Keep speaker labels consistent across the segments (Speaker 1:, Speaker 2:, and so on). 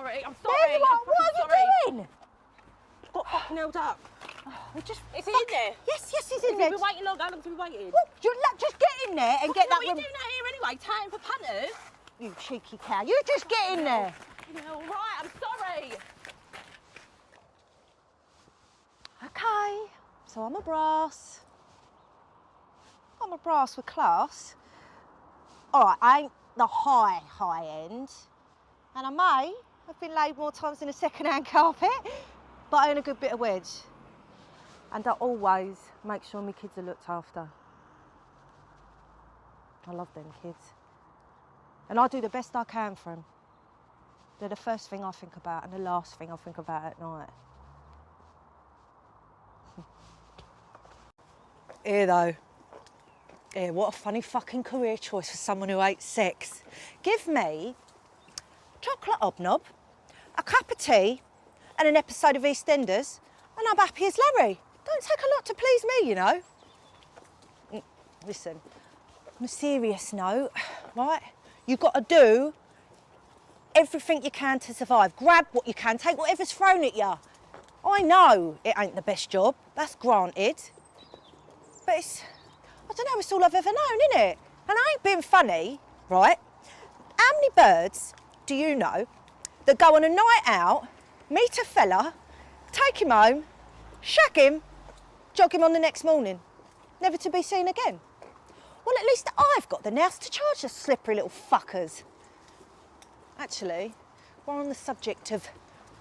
Speaker 1: sorry. I'm
Speaker 2: There
Speaker 1: sorry.
Speaker 2: you are. What are you doing?
Speaker 1: Got fucking held up.
Speaker 2: Is
Speaker 1: he in there?
Speaker 2: Yes, he's in there.
Speaker 1: We've been waiting long. How long have we waited?
Speaker 2: Well, just get in there and get that.
Speaker 1: What are you doing out here anyway? Tying for punters?
Speaker 2: You cheeky cow. You just get in there.
Speaker 1: All right, I'm sorry.
Speaker 2: Okay, so I'm a brass. I'm a brass with class. All right, I ain't the high end. And I may have been laid more times in a second-hand carpet, but I own a good bit of wedge. And I always make sure my kids are looked after. I love them kids. And I do the best I can for them. They're the first thing I think about and the last thing I think about at night. Here though. Here, what a funny fucking career choice for someone who hates sex. Give me chocolate hobnob, a cup of tea, and an episode of EastEnders, and I'm happy as Larry. Don't take a lot to please me, you know. Listen, on a serious note, right? You've got to do everything you can to survive. Grab what you can, take whatever's thrown at you. I know it ain't the best job, that's granted. But I don't know, it's all I've ever known, innit? And I ain't being funny, right? How many birds do you know that go on a night out, meet a fella, take him home, shag him, jog him on the next morning, never to be seen again? Well, at least I've got the nous to charge the slippery little fuckers. Actually, we're on the subject of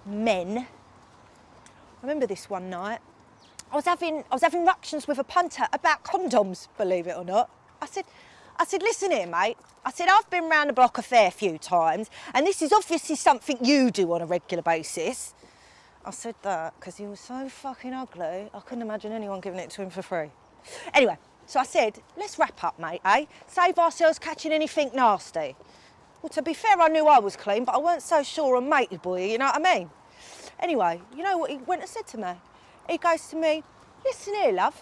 Speaker 2: men. I remember this one night. I was having ructions with a punter about condoms, believe it or not. I said, listen here, mate. I said, I've been round the block a fair few times, and this is obviously something you do on a regular basis. I said that because he was so fucking ugly, I couldn't imagine anyone giving it to him for free. Anyway, so I said, let's wrap up, mate, eh? Save ourselves catching anything nasty. Well, to be fair, I knew I was clean, but I weren't so sure on matey boy, you know what I mean? Anyway, you know what he went and said to me? He goes to me, listen here, love,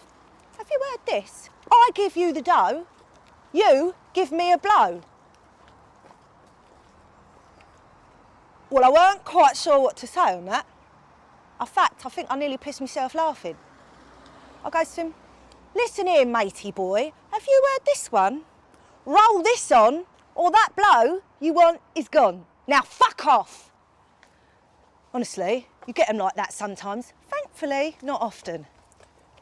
Speaker 2: have you heard this? I give you the dough, you give me a blow. Well, I weren't quite sure what to say on that. In fact, I think I nearly pissed myself laughing. I goes to him, listen here, matey boy, have you heard this one? Roll this on, or that blow you want is gone. Now fuck off. Honestly, you get them like that sometimes. Thankfully, not often,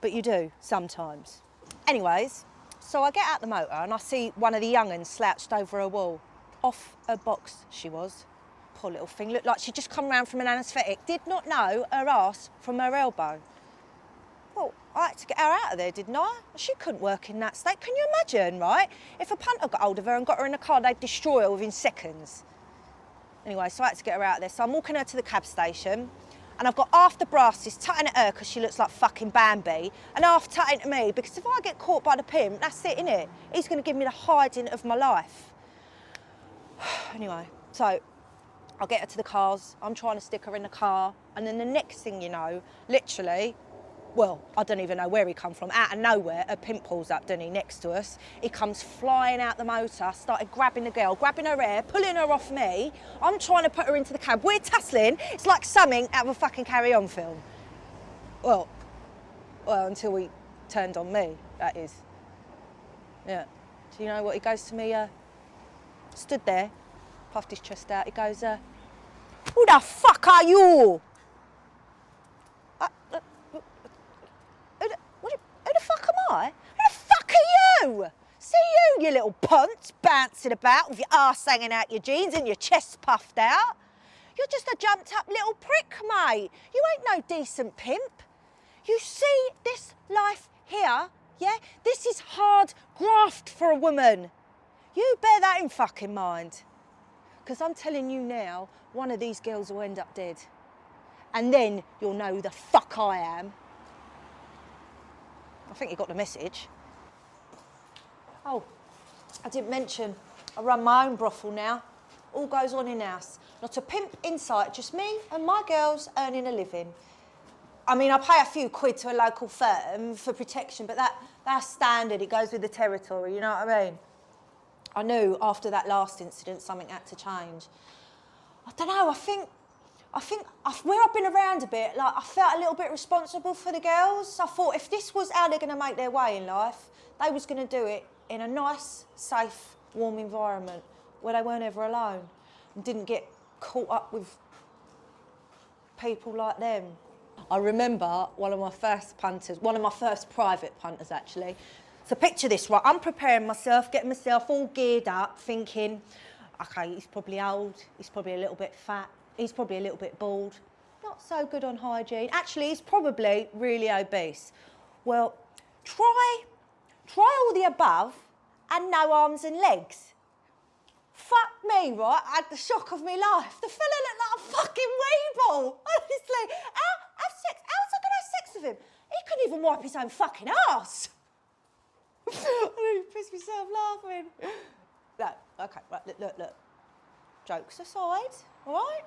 Speaker 2: but you do sometimes. Anyways, so I get out the motor and I see one of the young'uns slouched over a wall. Off her box she was. Poor little thing, looked like she'd just come round from an anaesthetic. Did not know her arse from her elbow. Well, I had to get her out of there, didn't I? She couldn't work in that state. Can you imagine, right? If a punter got hold of her and got her in a car, they'd destroy her within seconds. Anyway, so I had to get her out of there. So I'm walking her to the cab station, and I've got half the brasses tutting at her because she looks like fucking Bambi, and half tutting to me because if I get caught by the pimp, that's it, innit? He's going to give me the hiding of my life. Anyway, so I'll get her to the cars. I'm trying to stick her in the car, and then the next thing you know, literally, well, I don't even know where he come from. Out of nowhere, a pimp pulls up, doesn't he, next to us. He comes flying out the motor, started grabbing the girl, grabbing her hair, pulling her off me. I'm trying to put her into the cab. We're tussling. It's like something out of a fucking Carry On film. Well, until he turned on me, that is. Yeah. Do you know what? He goes to me, stood there, puffed his chest out. He goes, who the fuck are you? Who the fuck am I? Who the fuck are you? See you little punt, bouncing about with your arse hanging out your jeans and your chest puffed out. You're just a jumped up little prick, mate. You ain't no decent pimp. You see this life here, yeah? This is hard graft for a woman. You bear that in fucking mind. Because I'm telling you now, one of these girls will end up dead. And then you'll know who the fuck I am. I think you got the message. Oh, I didn't mention, I run my own brothel now. All goes on in-house. Not a pimp in sight, just me and my girls earning a living. I mean, I pay a few quid to a local firm for protection, but that's standard. It goes with the territory, you know what I mean? I knew after that last incident something had to change. I don't know, I think I think where I've been around a bit, like, I felt a little bit responsible for the girls. I thought if this was how they're going to make their way in life, they was going to do it in a nice, safe, warm environment where they weren't ever alone and didn't get caught up with people like them. I remember one of my first private punters actually. So picture this, right? I'm preparing myself, getting myself all geared up, thinking, okay, he's probably old, he's probably a little bit fat, he's probably a little bit bald, not so good on hygiene. Actually, he's probably really obese. Well, try all the above and no arms and legs. Fuck me, right? I had the shock of my life. The fella looked like a fucking weeble. Honestly, how's I gonna have sex with him? He couldn't even wipe his own fucking arse. I nearly pissed myself laughing. No, okay, right, look. Jokes aside, all right?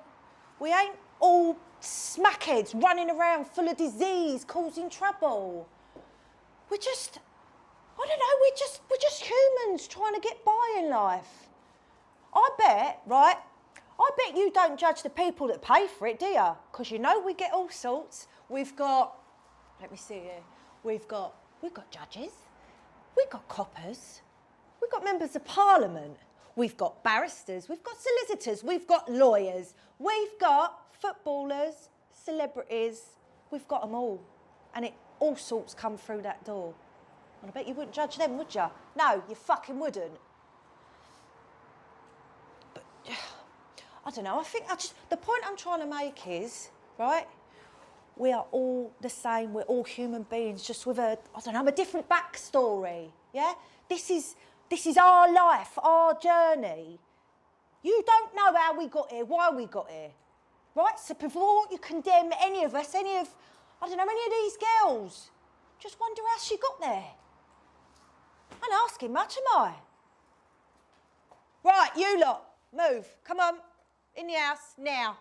Speaker 2: We ain't all smackheads running around full of disease, causing trouble. We're just, I don't know, we're just humans trying to get by in life. I bet you don't judge the people that pay for it, do you? Because you know we get all sorts. We've got, let me see here, we've got judges, we've got coppers, we've got members of parliament, we've got barristers, we've got solicitors, we've got lawyers, we've got footballers, celebrities, we've got them all. And all sorts come through that door. And I bet you wouldn't judge them, would you? No, you fucking wouldn't. But, I don't know, the point I'm trying to make is, right, we are all the same, we're all human beings, just with a different backstory, yeah? This is our life, our journey. You don't know how we got here, why we got here, right? So before you condemn any of us, any of these girls, just wonder how she got there. I'm not asking much, am I? Right, you lot, move, come on, in the house, now.